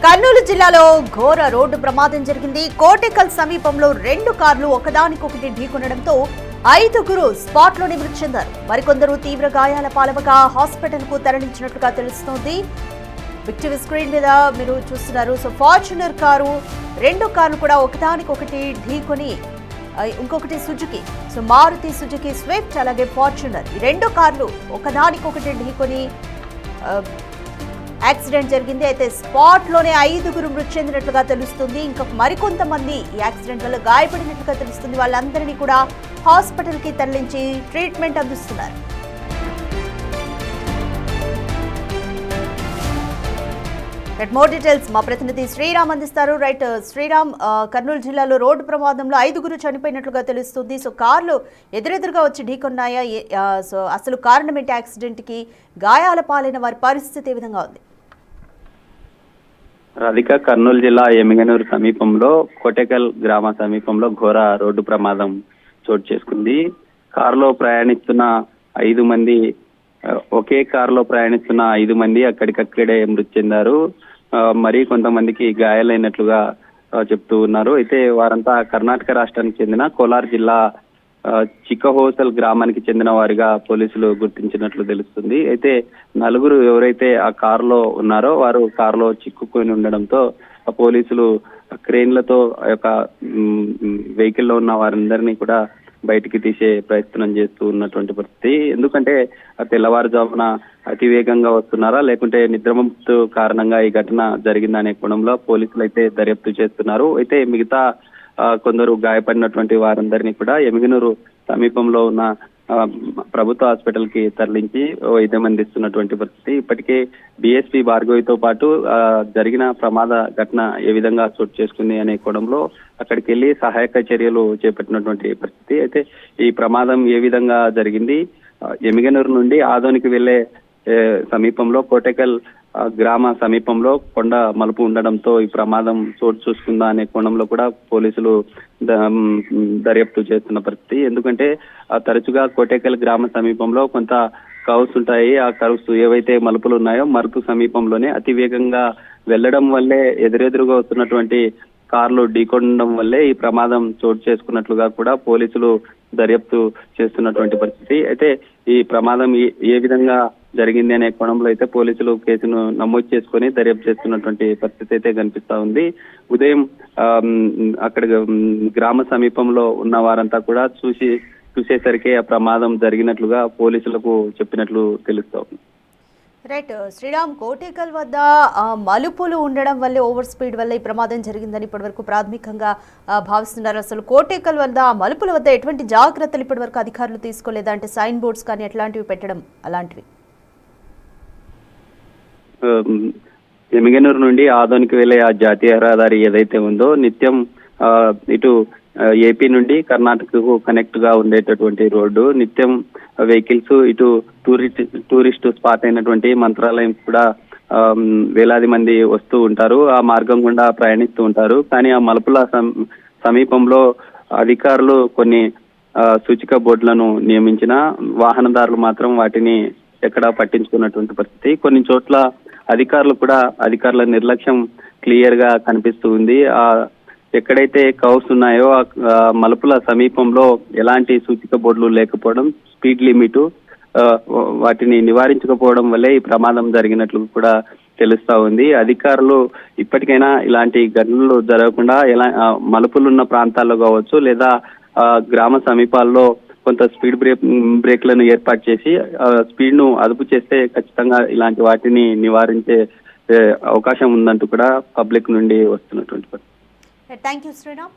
కర్నూలు జిల్లాలో ఘోర రోడ్డు ప్రమాదం జరిగింది. కోటెకల్ సమీపంలో 2 కార్లు ఒకదానికొకటి ఢీకొనడంతో 5గురు స్పాట్లోనే మృతి చెందారు. మరికొందరు తీవ్ర గాయాల పాలవగా హాస్పిటల్ కు తరలించినట్లుగా తెలుస్తోంది. విక్టిమ్ స్క్రీన్ మీద మీరు చూస్తున్నారు. ఫార్చునర్ కారు 2 కార్లు కూడా ఒకదానికొకటి ఢీకొని, ఇంకొకటి సుజుకి, మారుతి సుజుకి స్విఫ్ట్ అలాగే ఫార్చునర్, ఈ 2 కార్లు ఒకదానికొకటి ఢీకొని యాక్సిడెంట్ జరిగింది. అయితే స్పాట్ లోనే 5గురు మృతి చెందినట్లుగా తెలుస్తుంది. ఇంకా మరికొంతమంది ఈ యాక్సిడెంట్ వల్ల గాయపడినట్లుగా తెలుస్తుంది. వాళ్ళందరినీ కూడా హాస్పిటల్ కి తరలించి ట్రీట్మెంట్ అందిస్తున్నారు. మోర్ డీటెయిల్స్ మా ప్రతినిధి శ్రీరామ్ అందిస్తారు. రైట్ శ్రీరామ్, కర్నూలు జిల్లాలో రోడ్డు ప్రమాదంలో 5గురు చనిపోయినట్లుగా తెలుస్తుంది. కార్లు ఎదురెదురుగా వచ్చి ఢీకొన్నాయా? అసలు కారణం ఏంటి యాక్సిడెంట్ కి? గాయాల పాలైన వారి పరిస్థితి ఏ విధంగా ఉంది? రాధిక, కర్నూలు జిల్లా ఎమ్మిగనూరు సమీపంలో కోటెకల్ గ్రామ సమీపంలో ఘోర రోడ్డు ప్రమాదం చోటు చేసుకుంది. కారులో ప్రయాణిస్తున్న 5 మంది, ఒకే కారులో ప్రయాణిస్తున్న 5 మంది అక్కడికక్కడే మృతి చెందారు. మరి కొంతమందికి గాయాలైనట్లుగా చెప్తూ ఉన్నారు. అయితే వారంతా కర్ణాటక రాష్ట్రానికి చెందిన కోలార్ జిల్లా చిక్కహోసల్ గ్రామానికి చెందిన వారిగా పోలీసులు గుర్తించినట్లు తెలుస్తుంది. అయితే 4 ఎవరైతే ఆ కారులో ఉన్నారో వారు కారులో చిక్కుకొని ఉండడంతో పోలీసులు క్రేన్లతో ఆ యొక్క వెహికల్లో ఉన్న వారందరినీ కూడా బయటికి తీసే ప్రయత్నం చేస్తూ ఉన్నటువంటి పరిస్థితి. ఎందుకంటే తెల్లవారుజామున అతివేగంగా వస్తున్నారా లేకుంటే నిద్రమత్తు కారణంగా ఈ ఘటన జరిగిందనే కోణంలో పోలీసులు అయితే దర్యాప్తు చేస్తున్నారు. అయితే మిగతా కొందరు గాయపడినటువంటి వారందరినీ కూడా ఎమ్మిగనూరు సమీపంలో ఉన్న ప్రభుత్వ హాస్పిటల్ కి తరలించి వైద్యం అందిస్తున్నటువంటి పరిస్థితి. ఇప్పటికే డిఎస్పీ భార్గవితో పాటు జరిగిన ప్రమాద ఘటన ఏ విధంగా చోటు చేసుకుంది అనే కోణంలో అక్కడికి వెళ్లి సహాయక చర్యలు చేపట్టినటువంటి పరిస్థితి. అయితే ఈ ప్రమాదం ఏ విధంగా జరిగింది, ఎమ్మిగనూరు నుండి ఆదోనికి వెళ్లే సమీపంలో కోటెకల్ గ్రామ సమీపంలో కొండ మలుపు ఉండడంతో ఈ ప్రమాదం చోటు చూసుకుందా అనే కోణంలో కూడా పోలీసులు దర్యాప్తు చేస్తున్న పరిస్థితి. ఎందుకంటే తరచుగా కోటెకల్ గ్రామ సమీపంలో కొంత కర్వ్స్ ఉంటాయి. ఆ కర్వ్స్ ఏవైతే మలుపులు ఉన్నాయో మలుపు సమీపంలోనే అతి వేగంగా వెళ్లడం వల్లే ఎదురెదురుగా వస్తున్నటువంటి కార్లు ఢీకొనడం వల్లే ఈ ప్రమాదం చోటు చేసుకున్నట్లుగా కూడా పోలీసులు దర్యాప్తు చేస్తున్నటువంటి పరిస్థితి. అయితే ఈ ప్రమాదం ఏ విధంగా జరిగింది అనే కోణంలో అయితే పోలీసులు కేసును నమోదు చేసుకుని దర్యాప్తు చేస్తున్నటువంటి పరిస్థితి అయితే కనిపిస్తా ఉంది. ఉదయం అక్కడ గ్రామ సమీపంలో ఉన్న వారంతా కూడా చూసేసరికి ఆ ప్రమాదం జరిగినట్లుగా పోలీసులకు చెప్పినట్లు తెలుస్తా ఉంది. రైట్ శ్రీరామ్, కోటేకల్ వద్ద మలుపులు ఉండడం వల్లే, ఓవర్ స్పీడ్ వల్ల ఈ ప్రమాదం జరిగిందని ఇప్పటివరకు ప్రాథమికంగా భావిస్తున్నారు. అసలు కోటేకల్ వద్ద మలుపుల వద్ద ఎటువంటి జాగ్రత్తలు ఇప్పటివరకు అధికారులు తీసుకోలేదా? అంటే సైన్ బోర్డ్స్ కానీ ఎట్లాంటివి పెట్టడం అలాంటివి? ఎమ్మిగనూరు నుండి ఆదోనికి వెళ్లే ఆ జాతీయ రహదారి ఏదైతే ఉందో నిత్యం ఇటు ఏపీ నుండి కర్ణాటకకు కనెక్ట్ గా ఉండేటటువంటి రోడ్డు, నిత్యం వెహికల్స్ ఇటు టూరిస్ట్ స్పాట్ అయినటువంటి మంత్రాలయం కూడా వేలాది మంది వస్తూ ఉంటారు. ఆ మార్గం గుండా ప్రయాణిస్తూ ఉంటారు. కానీ ఆ మలుపుల సమీపంలో అధికారులు కొన్ని సూచిక బోర్డులను నియమించిన వాహనదారులు మాత్రం వాటిని ఎక్కడా పట్టించుకున్నటువంటి పరిస్థితి. కొన్ని చోట్ల అధికారుల నిర్లక్ష్యం క్లియర్ గా కనిపిస్తూ ఉంది. ఎక్కడైతే కర్వ్స్ ఉన్నాయో ఆ మలుపుల సమీపంలో ఎలాంటి సూచిక బోర్డులు లేకపోవడం, స్పీడ్ లిమిట్ వాటిని నివారించకపోవడం వల్లే ఈ ప్రమాదం జరిగినట్లు కూడా తెలుస్తా ఉంది. అధికారులు ఇప్పటికైనా ఇలాంటి ఘటనలు జరగకుండా మలుపులున్న ప్రాంతాల్లో కావచ్చు లేదా గ్రామ సమీపాల్లో కొంత స్పీడ్ బ్రేక్లను ఏర్పాటు చేసి స్పీడ్ ను అదుపు చేస్తే ఖచ్చితంగా ఇలాంటి వాటిని నివారించే అవకాశం ఉందంటూ కూడా పబ్లిక్ నుండి వస్తున్నటువంటి. Thank you Sriram.